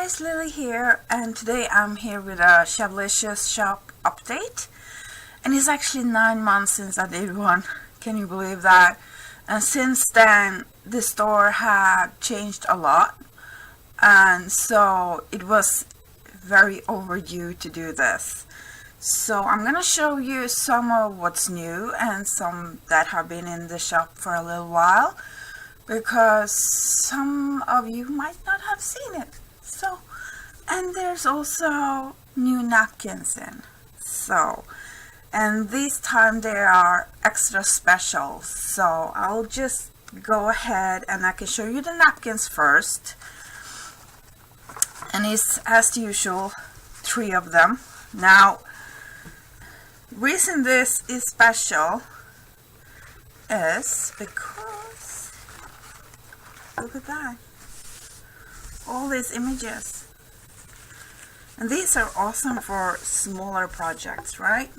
guys, Lily here, and today I'm here with a Shabbylishious shop update. And it's actually 9 months since I did one. Can you believe that? And since then, the store had changed a lot, and so it was very overdue to do this. So I'm gonna show you some of what's new and some that have been in the shop for a little while, because some of you might not have seen it. So, and there's also new napkins in. So, and this time they are extra special. So I'll just go ahead and I can show you the napkins first. And it's as usual 3 of them. Now, reason this is special is because look at that, all these images, and these are awesome for smaller projects, right?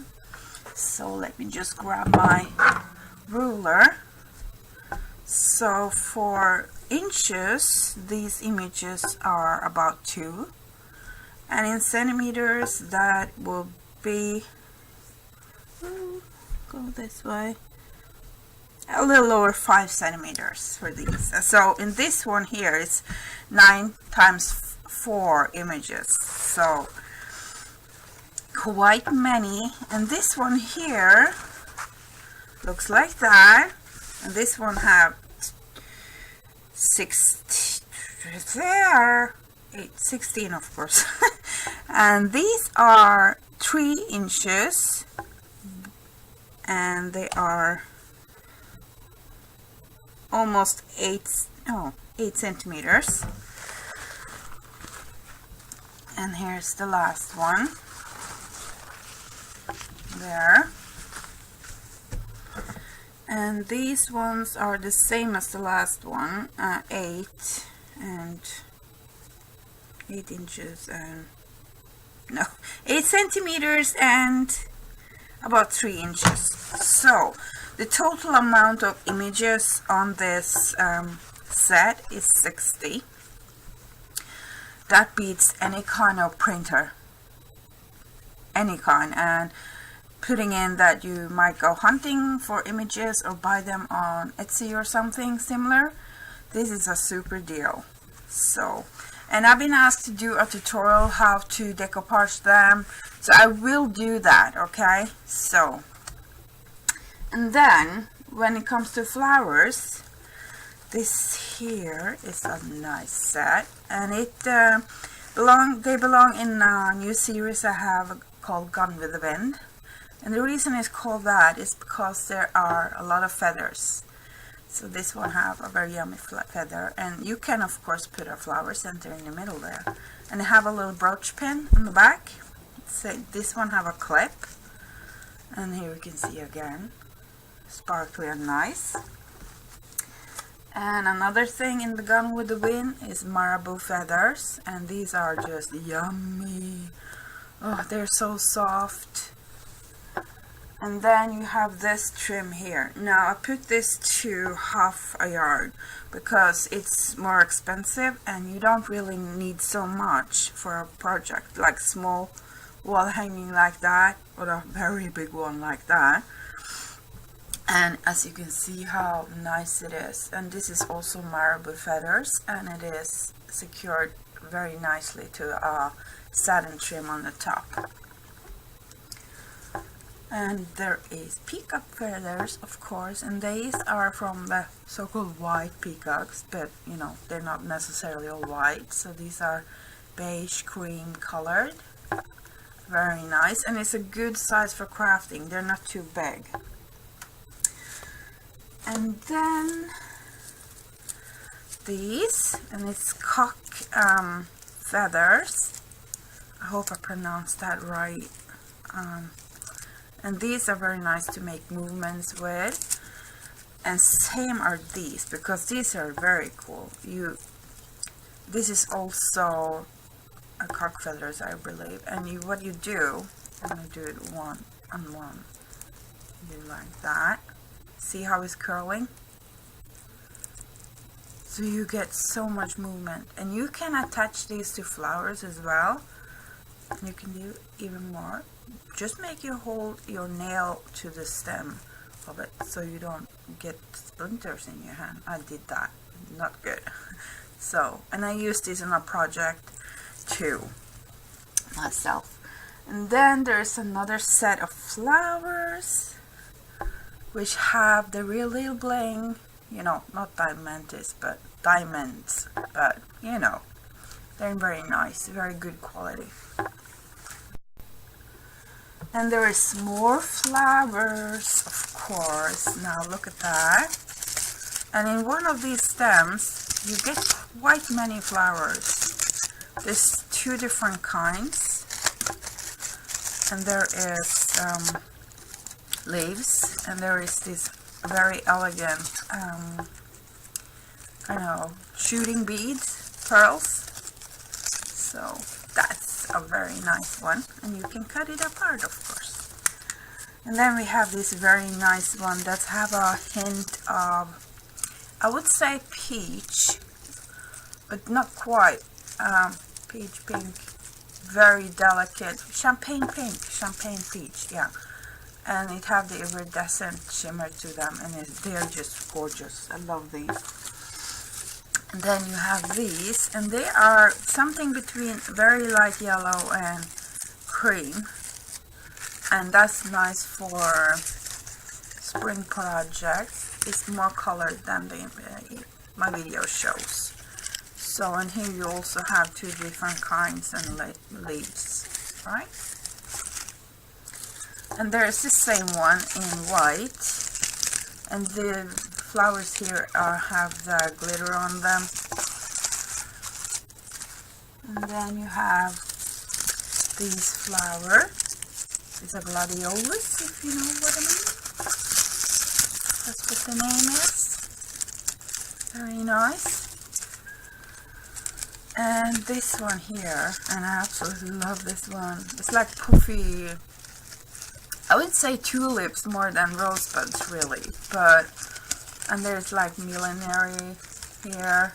So let me just grab my ruler. So for inches, these images are about 2, and in centimeters that will be, go this way, a little over 5 centimeters for these. So in this one here, it's 9 times 4 images, so quite many. And this one here looks like that, and this one have 16 of course. And these are 3 inches, and they are almost 8 centimeters. And here's the last one there. And these ones are the same as the last one, 8 inches and 8 centimeters and about 3 inches. So the total amount of images on this set is 60. That beats any kind of printer, any kind. And putting in that you might go hunting for images or buy them on Etsy or something similar, this is a super deal. So, and I've been asked to do a tutorial how to decoupage them, so I will do that, okay? So, and then when it comes to flowers, this here is a nice set, and they belong in a new series I have called Gone with the Wind. And the reason it's called that is because there are a lot of feathers. So this one have a very yummy feather, and you can of course put a flower center in the middle there, and have a little brooch pin on the back. So this one have a clip, and here you can see again, sparkly and nice. And another thing in the Gone with the Wind is marabou feathers, and these are just yummy. Oh, they're so soft. And then you have this trim here. Now I put this to half a yard because it's more expensive, and you don't really need so much for a project like small wall hanging like that, or a very big one like that. And as you can see how nice it is, and this is also marabou feathers, and it is secured very nicely to a satin trim on the top. And there is peacock feathers, of course, and these are from the so-called white peacocks, but you know, they're not necessarily all white, so these are beige cream colored. Very nice, and it's a good size for crafting. They're not too big. And then these, and it's cock feathers. I hope I pronounced that right. And these are very nice to make movements with. And same are these, because these are very cool. This is also a cock feathers, I believe. And what you do, I'm gonna do it one on one. Do like that. See how it's curling? so you get so much movement. And you can attach these to flowers as well. You can do even more. Just make you hold your nail to the stem of it so you don't get splinters in your hand. I did that, not good. So, and I used this in a project too myself. And then there's another set of flowers which have the real little bling, you know, not diamantis, but diamonds, but you know, they're very nice, very good quality. And there is more flowers, of course. Now look at that. And in one of these stems, you get quite many flowers. There's two different kinds. And there is leaves. And there is this very elegant, kind of shooting beads, pearls. So that's a very nice one, and you can cut it apart, of course. And then we have this very nice one that have a hint of, I would say peach, but not quite. Peach pink, very delicate, champagne peach, yeah. And it have the iridescent shimmer to them, and they're just gorgeous. I love these. And then you have these, and they are something between very light yellow and cream, and that's nice for spring projects. It's more colored than my video shows. So, and here you also have two different kinds and leaves, right? And there's the same one in white, and the flowers here have the glitter on them. And then you have these flowers. It's a gladiolus, if you know what I mean. That's what the name is. Very nice. And this one here, and I absolutely love this one. It's like puffy, I would say tulips more than rosebuds really, but, and there's like millenary here,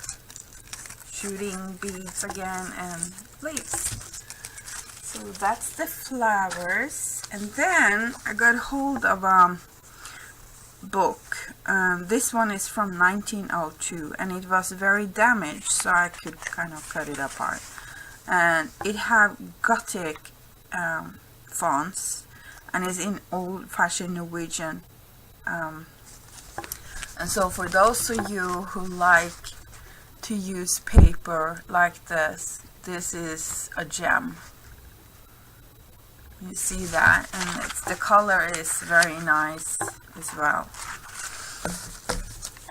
shooting beads again, and leaves. So that's the flowers. And then I got hold of a book. This one is from 1902, and it was very damaged, so I could kind of cut it apart. And it had Gothic fonts, and is in old-fashioned Norwegian. And so for those of you who like to use paper like this is a gem. You see that, and the color is very nice as well.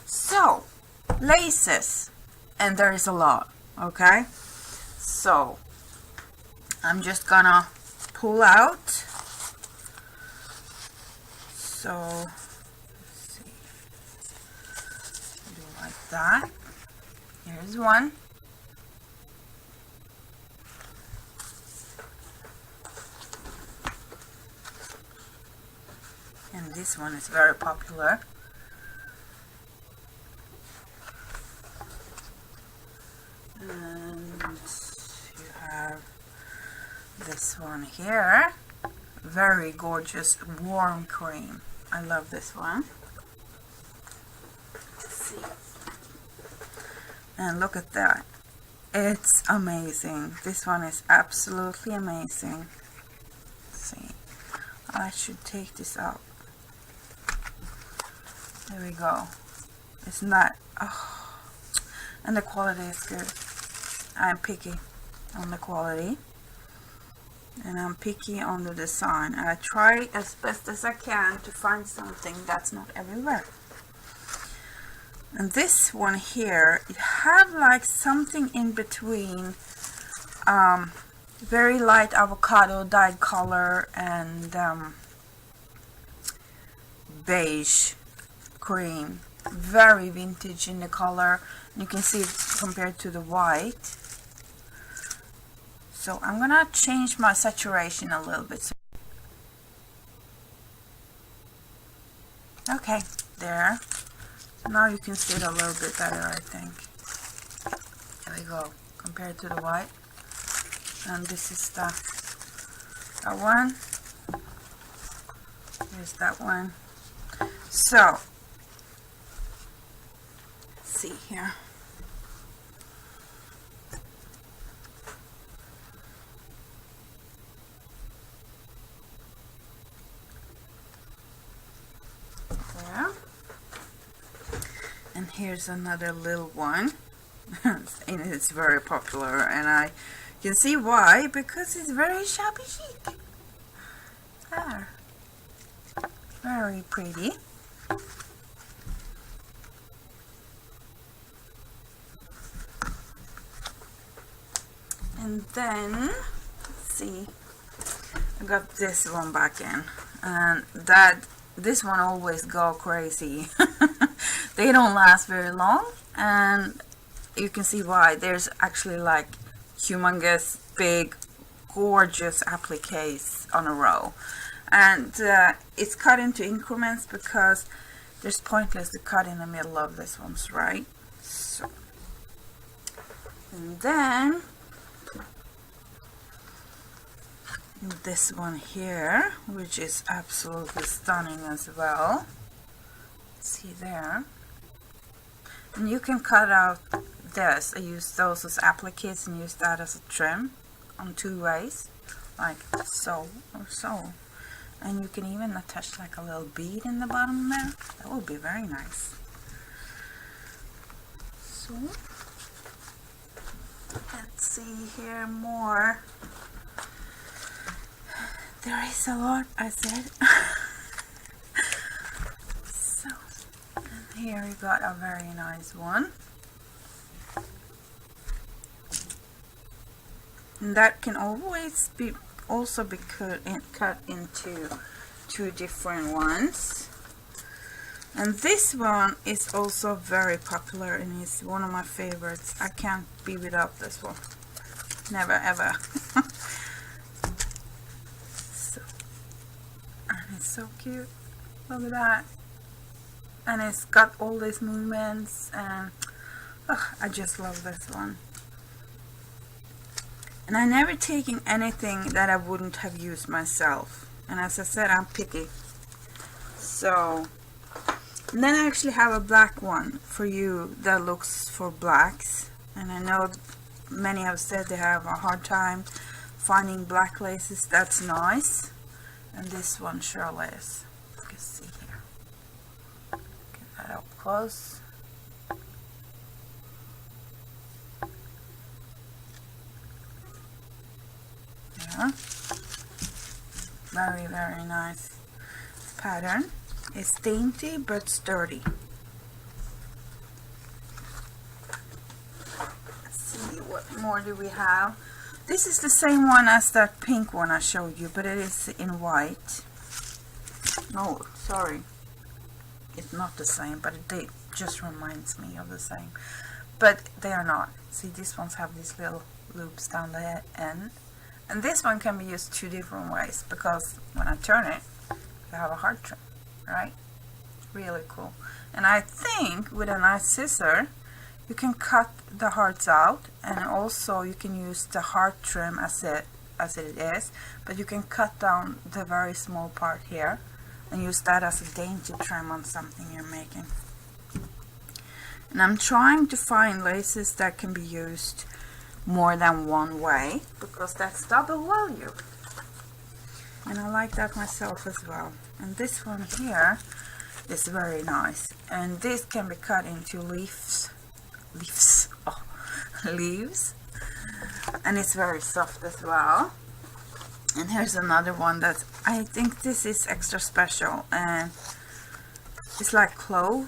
So, laces, and there is a lot, okay? So, I'm just gonna pull out. So, let's see, do it like that. Here's one. And this one is very popular. And you have this one here. Very gorgeous warm cream. I love this one. Let's see. And look at that. It's amazing. This one is absolutely amazing. Let's see. I should take this out. There we go. It's not, oh, and the quality is good. I'm picky on the quality, and I'm picky on the design. I try as best as I can to find something that's not everywhere. And this one here, it have like something in between very light avocado dyed color and beige cream. Very vintage in the color. You can see it compared to the white. So I'm gonna change my saturation a little bit. Okay, there. Now you can see it a little bit better, I think. There we go, compared to the white. And this is that one. Here's that one. So, let's see here. There. And here's another little one. And it's very popular, and I can see why, because it's very shabby chic. There. Very pretty. And then, let's see, I got this one back in, and this one always go crazy. They don't last very long, and you can see why. There's actually like humongous, big, gorgeous appliques on a row. And it's cut into increments because it's pointless to cut in the middle of this ones, right? So, and then this one here, which is absolutely stunning as well. See there. And you can cut out this. I use those as appliques and use that as a trim on two ways, like so or so. And you can even attach like a little bead in the bottom there. That would be very nice. So, let's see here more. There is a lot, I said. So, and here we got a very nice one. And that can always be also be cut into two different ones. And this one is also very popular and is one of my favorites. I can't be without this one. Never ever. So, and it's so cute. Look at that. And it's got all these movements, and I just love this one. And I never taken anything that I wouldn't have used myself. And as I said, I'm picky. So, and then I actually have a black one for you that looks for blacks. And I know many have said they have a hard time finding black laces. That's nice. And this one surely is. You can see here. Get that up close. Very, very nice pattern. It's dainty but sturdy. Let's see, what more do we have? This is the same one as that pink one I showed you, but it is in white. No, sorry. It's not the same, but it just reminds me of the same. But they are not. See, these ones have these little loops down the end. And this one can be used two different ways, because when I turn it, you have a heart trim, right? Really cool. And I think with a nice scissor, you can cut the hearts out, and also you can use the heart trim as it is, but you can cut down the very small part here and use that as a dainty trim on something you're making. And I'm trying to find laces that can be used more than one way, because that's double value, and I like that myself as well. And this one here is very nice, and this can be cut into leaves, and it's very soft as well. And here's another one that I think this is extra special, and it's like cloves.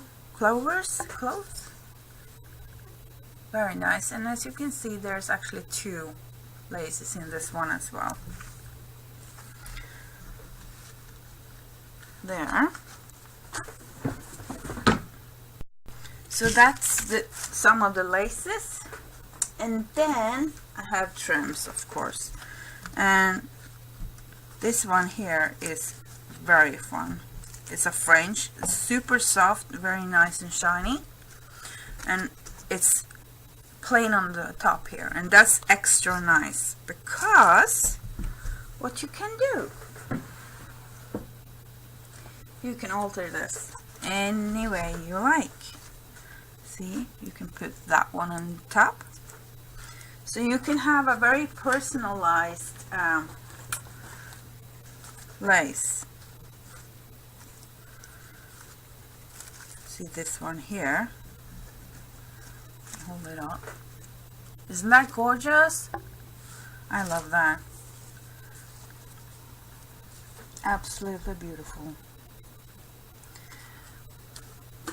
Very nice. And as you can see, there's actually two laces in this one as well. There. So that's some of the laces. And then I have trims, of course. And this one here is very fun. It's a French. It's super soft, very nice and shiny. And it's plain on the top here, and that's extra nice because what you can do, you can alter this any way you like. See, you can put that one on top, so you can have a very personalized lace. See this one here, hold it up. Isn't that gorgeous? I love that. Absolutely beautiful.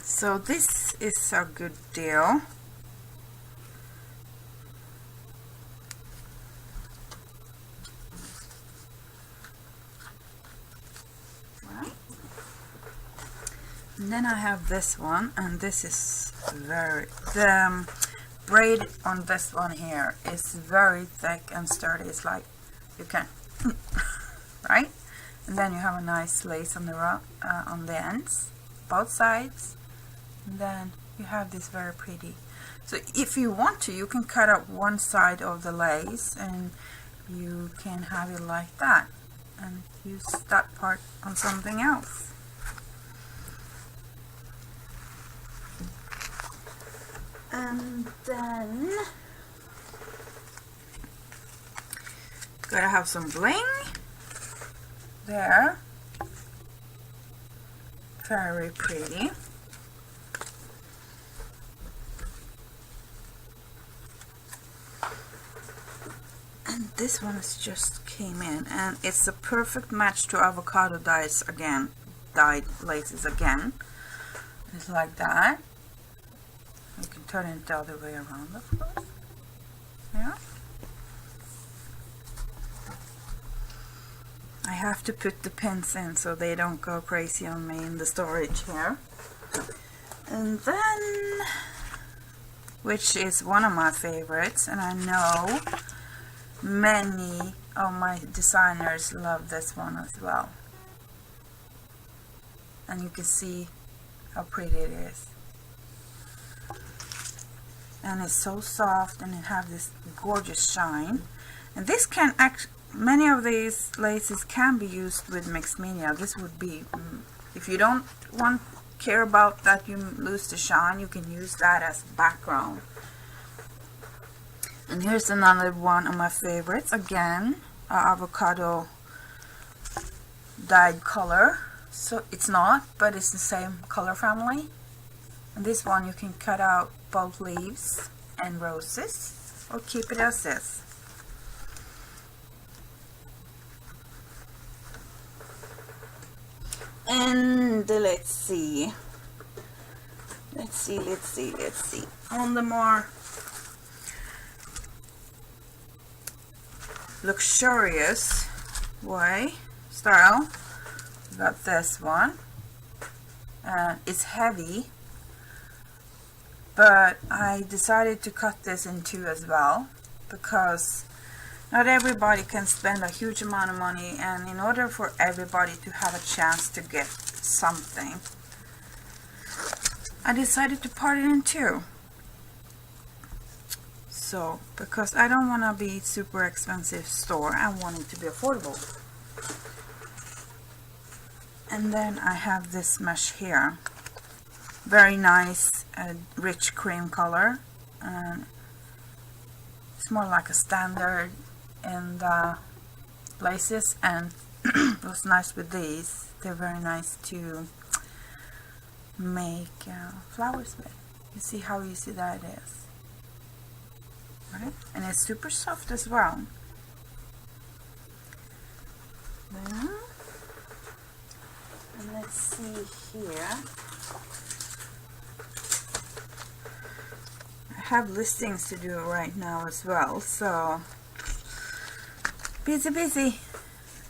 So this is a good deal. Right. And then I have this one, and this is the braid on this one here is very thick and sturdy. It's like you can right, and then you have a nice lace on the ends, both sides, and then you have this very pretty. So if you want to, you can cut out one side of the lace and you can have it like that and use that part on something else. And then gotta have some bling there, very pretty. And this one is just came in, and it's a perfect match to avocado dyes again, dyed laces again. It's like that. You can turn it the other way around, of course. Yeah. I have to put the pins in so they don't go crazy on me in the storage here. And then, which is one of my favorites, and I know many of my designers love this one as well. And you can see how pretty it is. And it's so soft, and it have this gorgeous shine. And this can many of these laces can be used with mixed media. This would be, if you don't care about that you lose the shine, you can use that as background. And here's another one of my favorites, again, avocado dyed color. So it's not, but it's the same color family. And this one you can cut out both leaves and roses, or keep it as is. And let's see. On the more luxurious style, we got this one. It's heavy, but I decided to cut this in two as well, because not everybody can spend a huge amount of money, and in order for everybody to have a chance to get something, I decided to part it in two. So, because I don't want to be super expensive store, I want it to be affordable. And then I have this mesh here, very nice rich cream color. It's more like a standard in the laces, and what's nice with these, they're very nice to make flowers with. You see how easy that is, right? And it's super soft as well. Then, and let's see here, I have listings to do right now as well, so busy.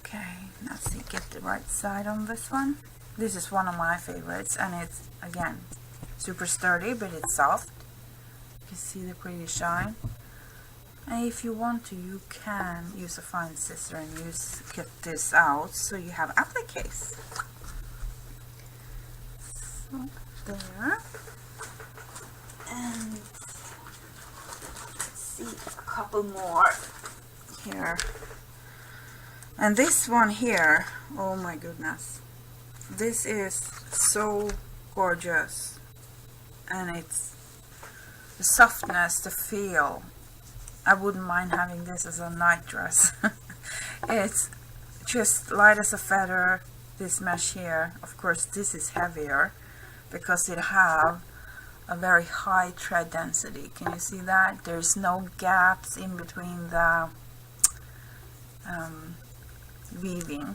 Okay, let's see, get the right side on this one. This is one of my favorites, and it's again super sturdy, but it's soft. You can see the pretty shine. And if you want to, you can use a fine scissor and get this out so you have appliques. So there. And couple more here. And this one here, oh my goodness, this is so gorgeous. And it's the softness, the feel. I wouldn't mind having this as a night dress. It's just light as a feather, this mesh here. Of course this is heavier because it have a very high thread density. Can you see that? There's no gaps in between the weaving.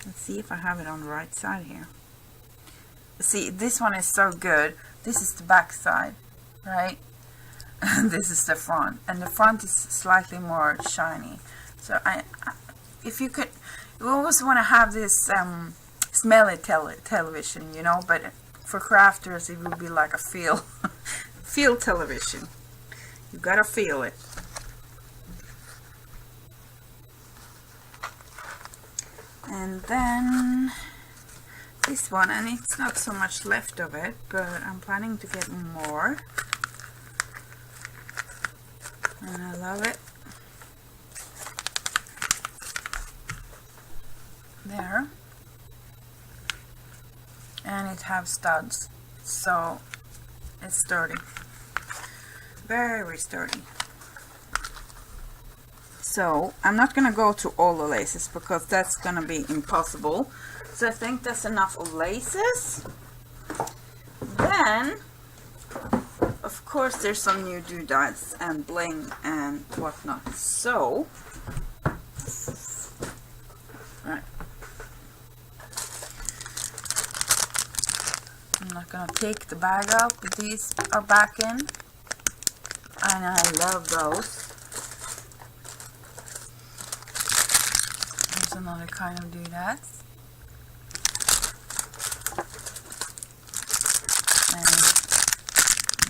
Let's see if I have it on the right side here. See, this one is so good. This is the back side, right? And this is the front, and the front is slightly more shiny. So if you could, you always want to have this smelly television, you know, but for crafters it would be like a feel television. You gotta feel it. And then this one, and it's not so much left of it, but I'm planning to get more. And I love it. There. And it has studs, so it's sturdy. Very sturdy. So I'm not gonna go to all the laces because that's gonna be impossible. So I think that's enough of laces. Then of course there's some new doodads and bling and whatnot. So right, I'm not gonna take the bag out, but these are back in, and I love those. There's another kind of doodads. And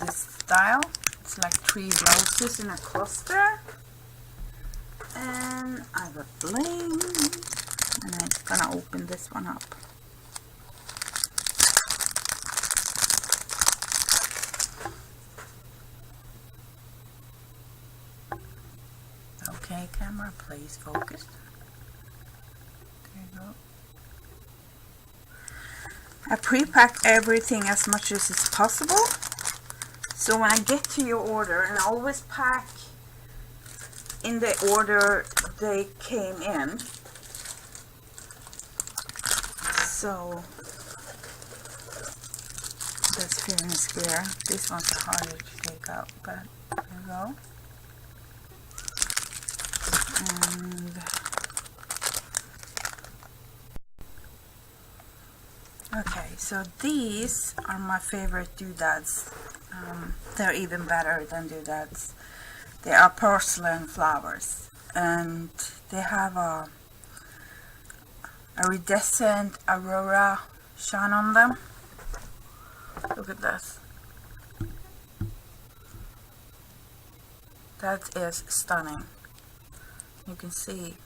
this style, it's like 3 blouses in a cluster. And I got bling, and I'm gonna open this one up. Okay, camera, please focus. There you go. I pre-pack everything as much as is possible. So when I get to your order, and I always pack in the order they came in. So that's fair and square. This one's harder to take out, but there you go. And okay, so these are my favorite doodads. They're even better than doodads. They are porcelain flowers, and they have a iridescent aurora shine on them. Look at this. That is stunning. You can see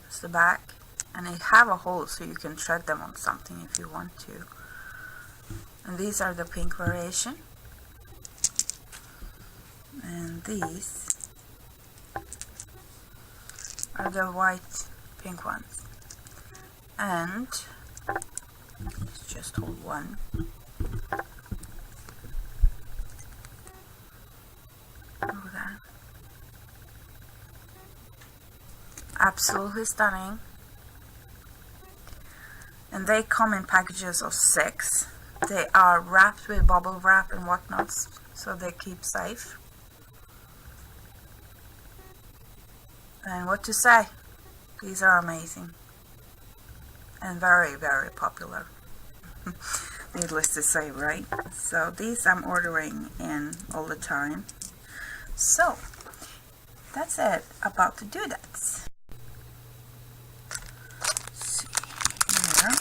it's the back, and they have a hole so you can thread them on something if you want to. And these are the pink variation, and these are the white pink ones. And let's just hold one. Look at that. Absolutely stunning. And they come in packages of 6. They are wrapped with bubble wrap and whatnot, so they keep safe. And what to say? These are amazing. And very, very popular. Needless to say, right? So these I'm ordering in all the time. So that's it about the doodads. See here.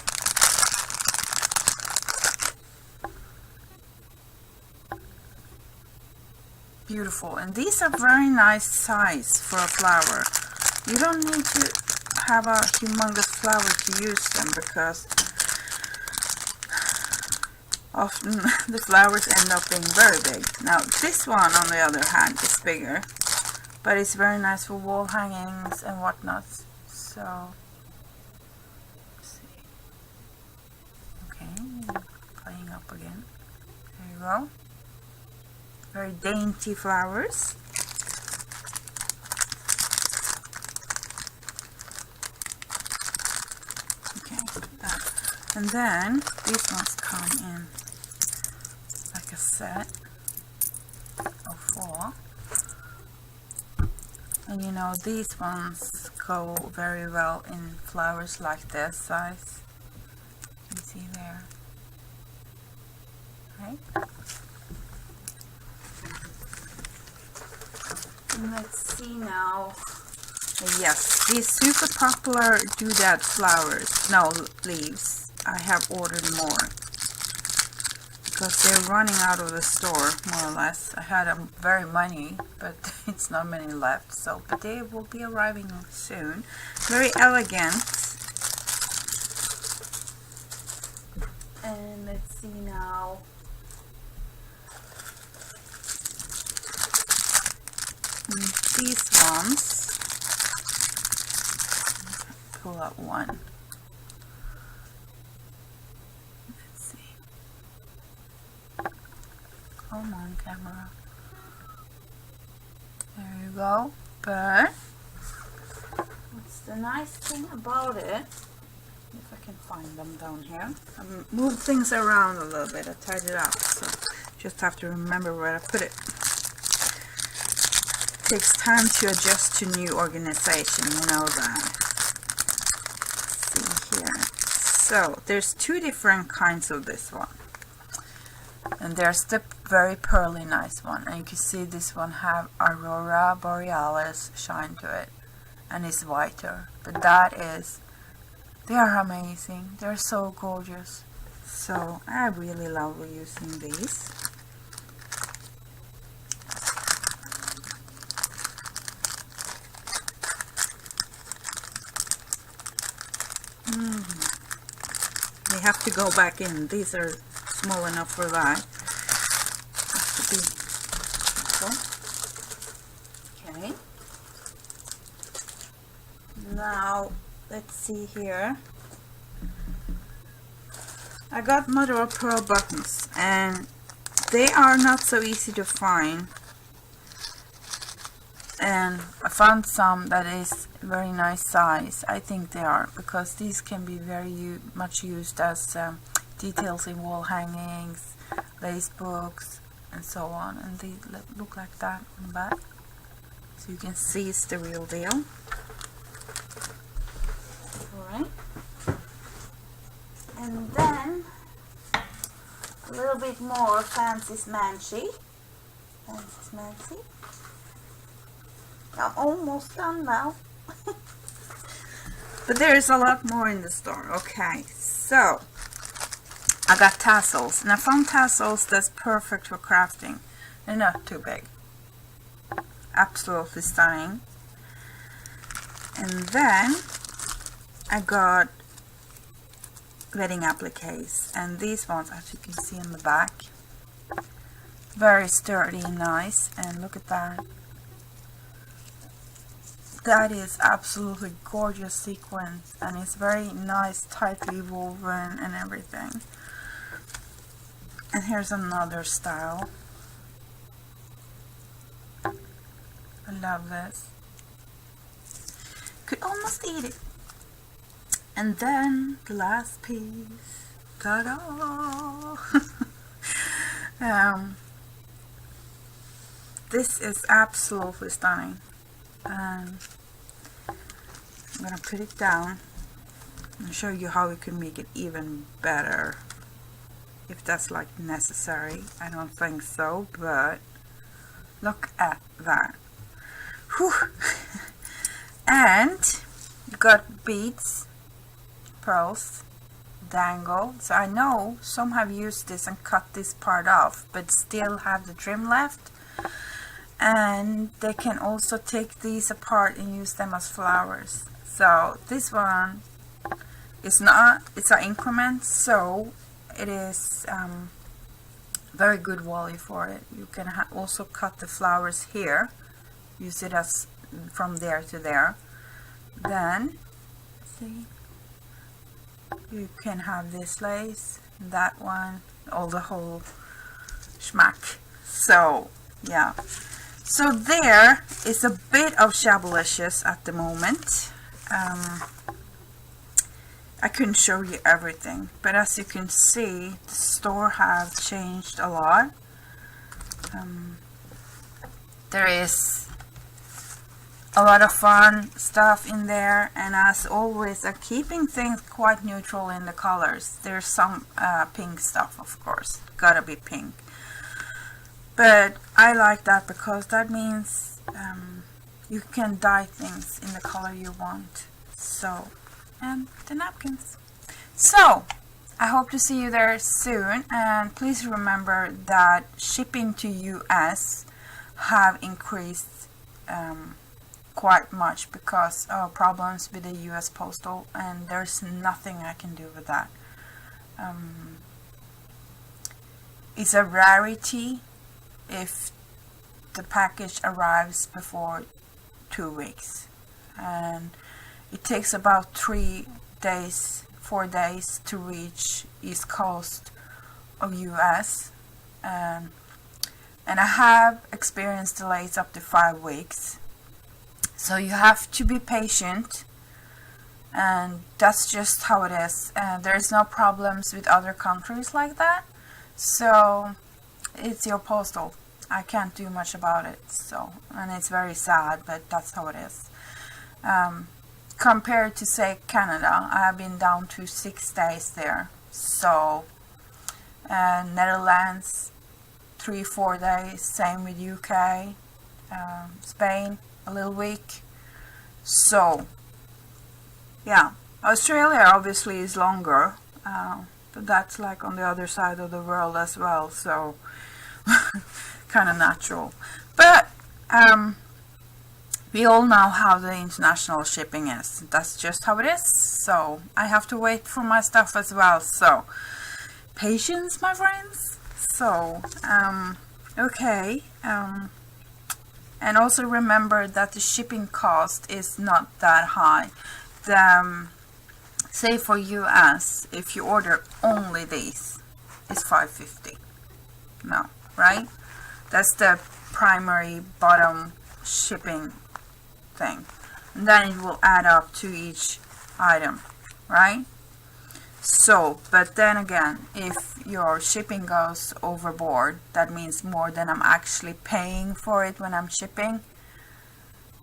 Beautiful, and these are very nice size for a flower. You don't need to have a humongous flower to use them, because often the flowers end up being very big. Now this one on the other hand is bigger, but it's very nice for wall hangings and whatnot. So let's see. Okay, playing up again. There you go. Very dainty flowers. And then these ones come in like a set of 4. And you know, these ones go very well in flowers like this size. You can see there. Right? And let's see now. Yes, these super popular doodad flowers, no, leaves. I have ordered more because they're running out of the store, more or less. I had very many, but it's not many left. So, but they will be arriving soon. Very elegant. And let's see now. These ones. Pull out one. Come on, camera. There you go. But what's the nice thing about it? If I can find them down here. I moved things around a little bit. I tied it up, so just have to remember where I put it. It takes time to adjust to new organization. You know that. Let's see here. So there's 2 different kinds of this one. And there's the very pearly nice one, and you can see this one have Aurora Borealis shine to it, and it's whiter. But that is, they are amazing. They're so gorgeous. So I really love using these. They have to go back in. These are small enough for that. Okay. Now let's see here. I got mother of pearl buttons, and they are not so easy to find. And I found some that is very nice size. I think they are, because these can be very much used as details in wall hangings, lace books, and so on. And they look like that on the back, so you can see it's the real deal. Alright. And then a little bit more fancy smanchy. Fancy smancy. I'm almost done now. But there is a lot more in the store. Okay, so I got tassels, and I found tassels that's perfect for crafting. They're not too big. Absolutely stunning. And then I got wedding appliques, and these ones, as you can see in the back, very sturdy and nice. And look at that. That is absolutely gorgeous sequence, and it's very nice, tightly woven and everything. And here's another style. I love this. Could almost eat it. And then the last piece. Ta-da! This is absolutely stunning. I'm gonna put it down and show you how we can make it even better, if that's like necessary. I don't think so, but look at that. Whew. And you got beads, pearls, dangle. So I know some have used this and cut this part off, but still have the trim left. And they can also take these apart and use them as flowers. So this one is not, it's an increment, so it is Very good volley for it. You can also cut the flowers here, use it as from there to there. Then see, you can have this lace, that one, all the whole schmack. So yeah, so there is a bit of Shabbylishious at the moment. I couldn't show you everything, but as you can see, the store has changed a lot. There is a lot of fun stuff in there, and as always, I'm keeping things quite neutral in the colors. There's some pink stuff, of course, gotta be pink, but I like that because that means you can dye things in the color you want. So, and the napkins. So I hope to see you there soon, and please remember that shipping to US have increased quite much because of problems with the US postal, and there's nothing I can do with that. It's a rarity if the package arrives before 2 weeks, and it takes about 4 days to reach East Coast of US, and I have experienced delays up to 5 weeks. So you have to be patient, and that's just how it is. There's no problems with other countries like that, so it's your postal. I can't do much about it. So, and it's very sad, but that's how it is. Compared to, say, Canada, I have been down to 6 days there. So Netherlands 3-4 days, same with UK, Spain a little week. So yeah, Australia obviously is longer, but that's like on the other side of the world as well, so kind of natural. But we all know how the international shipping is. That's just how it is. So I have to wait for my stuff as well. So patience, my friends. So okay, and also remember that the shipping cost is not that high. Say for US, if you order only these, it's $5.50. No, right? That's the primary bottom shipping thing, and then it will add up to each item, right? So, but then again, if your shipping goes overboard, that means more than I'm actually paying for it when I'm shipping,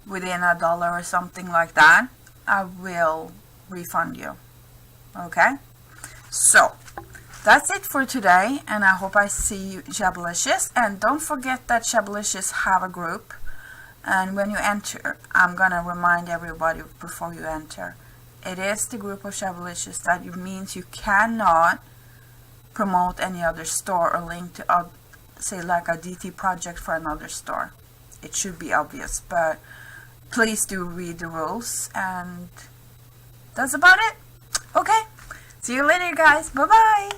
within $1 or something like that, I will refund you. Okay, so that's it for today, and I hope I see you Shabbylishious. And don't forget that Shabbylishious have a group, and when you enter, I'm gonna remind everybody before you enter, it is the group of Shabbylishious. That means you cannot promote any other store or link to say like a DT project for another store. It should be obvious, but please do read the rules, and that's about it. Okay, see you later guys, bye bye.